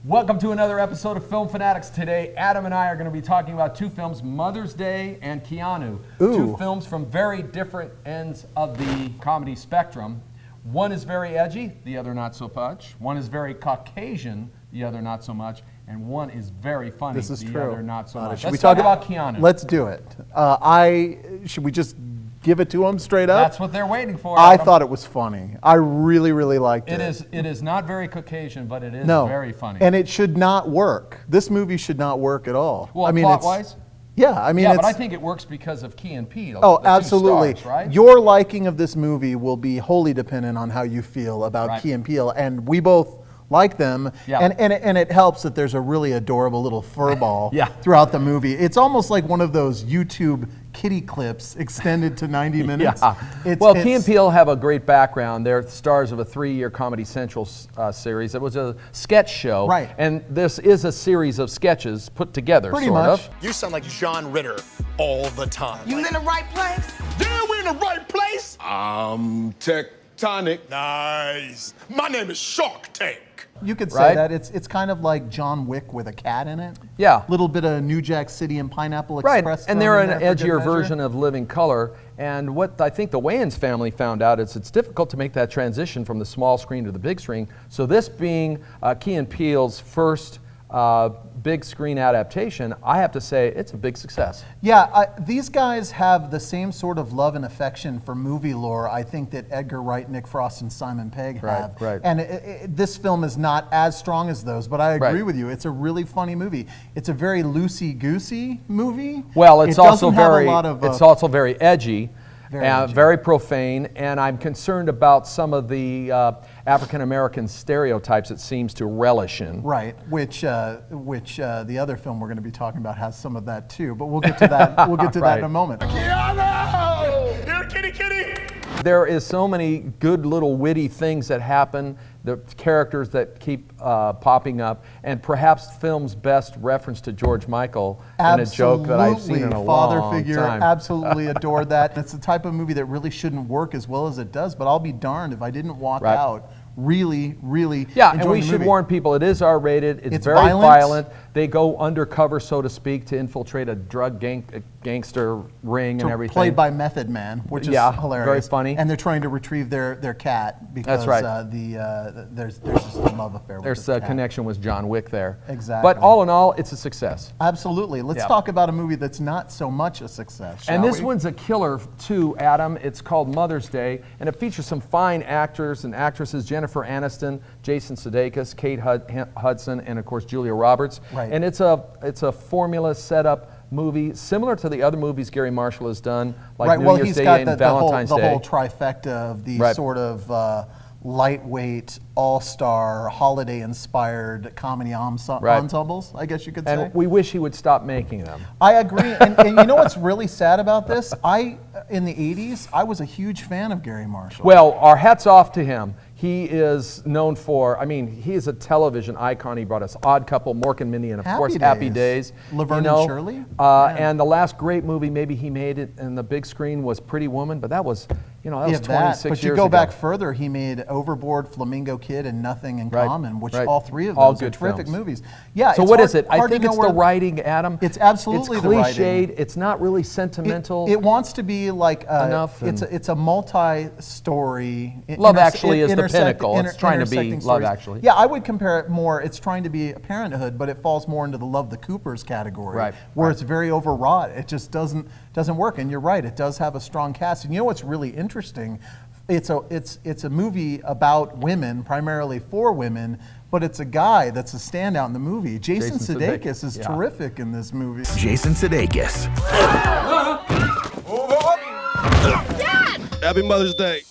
Welcome to another episode of Film Fanatics. Today, Adam and I are going to be talking about two films, Mother's Day and Keanu. Two films from very different ends of the comedy spectrum. One is very edgy, the other not so much. One is very Caucasian, the other not so much. And one is very funny, this is the true. other not so much. Let's Let's talk about Keanu. Let's do it. Should we just give it to him straight up? That's what they're waiting for. I thought it was funny. I really, really liked it. It is not very Caucasian, but it is very funny. And it should not work. This movie should not work at all. Well, plot-wise? Yeah, I mean, yeah, but I think it works because of Key and Peele. Oh, absolutely. Stars, right? Your liking of this movie will be wholly dependent on how you feel about Key and Peele, and we both like them. Yeah. And it helps that there's a really adorable little furball throughout the movie. It's almost like one of those YouTube kitty clips extended to 90 minutes. Key and Peele have a great background. They're stars of a 3-year Comedy Central series. It was a sketch show. Right. And this is a series of sketches put together, Pretty much. You sound like John Ritter all the time. You in the right place? Yeah, we're in the right place. Tectonic. Nice. My name is Shark Tank. You could say that. It's kind of like John Wick with a cat in it. Yeah. A little bit of New Jack City and Pineapple Express. Right, and they're an thrown in there for good edgier measure. version of Living Color. And what I think the Wayans family found out is it's difficult to make that transition from the small screen to the big screen. So this being Key and Peele's first big screen adaptation, I have to say it's a big success. Yeah, these guys have the same sort of love and affection for movie lore, I think, that Edgar Wright, Nick Frost, and Simon Pegg have. Right. And this film is not as strong as those, but I agree with you. It's a really funny movie. It's a very loosey-goosey movie. Well, it's also very edgy. Very profane, and I'm concerned about some of the African American stereotypes it seems to relish in. Right, which the other film we're going to be talking about has some of that too. But we'll get to that. We'll get to that in a moment. Keanu! Here, kitty, kitty! There is so many good little witty things that happen, the characters that keep popping up, and perhaps film's best reference to George Michael in a joke that I've seen in a father long figure, time. Absolutely adored that. It's the type of movie that really shouldn't work as well as it does, but I'll be darned if I didn't walk out really and we should warn people, it is R-rated, it's very violent. They go undercover, so to speak, to infiltrate a drug gangster ring and everything. Played by Method Man, which is hilarious. Very funny. And they're trying to retrieve their cat because there's just a love affair with There's a connection with John Wick there. Exactly. But all in all, it's a success. Absolutely. Let's talk about a movie that's not so much a success, And this one's a killer too, Adam. It's called Mother's Day, and it features some fine actors and actresses, Jennifer Aniston, Jason Sudeikis, Kate Hudson, and of course Julia Roberts. Right. And it's a formula setup movie similar to the other movies Gary Marshall has done, like New Year's Day and Valentine's Day. The whole trifecta of these sort of lightweight, all-star, holiday-inspired comedy ensembles, I guess you could say. And we wish he would stop making them. I agree. and you know what's really sad about this? In the 80s, I was a huge fan of Gary Marshall. Well, our hats off to him. He is known for, he is a television icon. He brought us Odd Couple, Mork and Mindy, and of course Happy Days. Laverne and Shirley? And the last great movie maybe he made it in the big screen was Pretty Woman, but that was, that was 26 years ago. But you go back further, he made Overboard, Flamingo Kid, and Nothing in Common, which all three of those are terrific movies. Yeah. So what is it? I think it's the writing, Adam. It's absolutely the writing. It's cliched. It's not really sentimental. It wants to be like enough. It's a multi-story. Love Actually is the pinnacle. It's trying to be Love Actually. Yeah, I would compare it more. It's trying to be Parenthood, but it falls more into the Love the Coopers category, where it's very overwrought. It just doesn't work. And you're right. It does have a strong cast. And you know what's really interesting? It's a movie about women, primarily for women, but it's a guy that's a standout in the movie. Jason Sudeikis is terrific in this movie. Jason Sudeikis. Dad! Happy Mother's Day.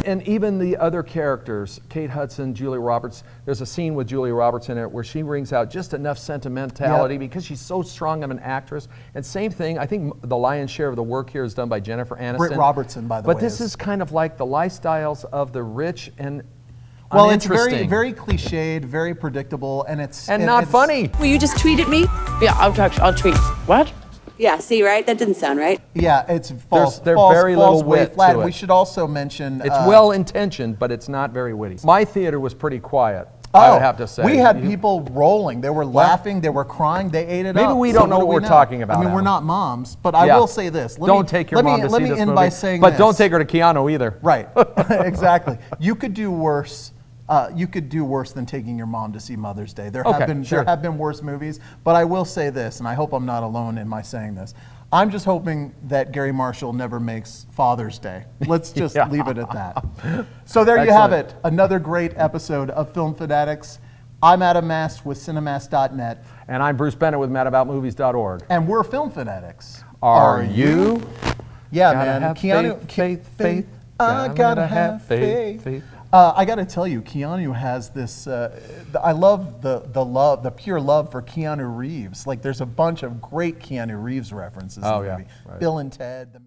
And even the other characters, Kate Hudson, Julia Roberts, there's a scene with Julia Roberts in it where she brings out just enough sentimentality because she's so strong of an actress. And same thing, I think the lion's share of the work here is done by Jennifer Aniston. Britt Robertson, by the way. But this is kind of like the lifestyles of the rich and well, it's very cliched, very predictable, and it's not funny. Will you just tweet at me? Yeah, I'll tweet. What? Yeah, see, right? That didn't sound right. Yeah, it's false. There's very little wit to it. We should also mention... It's well-intentioned, but it's not very witty. My theater was pretty quiet. I would have to say. We had people rolling. They were laughing. They were crying. They ate it up. Maybe we don't know what we're talking about, I mean, we're Adam. not moms, but I will say this. Don't take your mom to see this movie. Let me end by saying but this. don't take her to Keanu either. Right. Exactly. You could do worse. You could do worse than taking your mom to see Mother's Day. There have been worse movies, but I will say this, and I hope I'm not alone in my saying this. I'm just hoping that Gary Marshall never makes Father's Day. Let's just leave it at that. So there you have it. Another great episode of Film Fanatics. I'm Adam Mast with Cinemast.net. And I'm Bruce Bennett with MadAboutMovies.org. And we're Film Fanatics. Are you? Yeah, Gotta man. have Keanu, faith. I gotta have faith. I got to tell you, Keanu has this. I love the pure love for Keanu Reeves. Like, there's a bunch of great Keanu Reeves references in the movie. Right. Bill and Ted.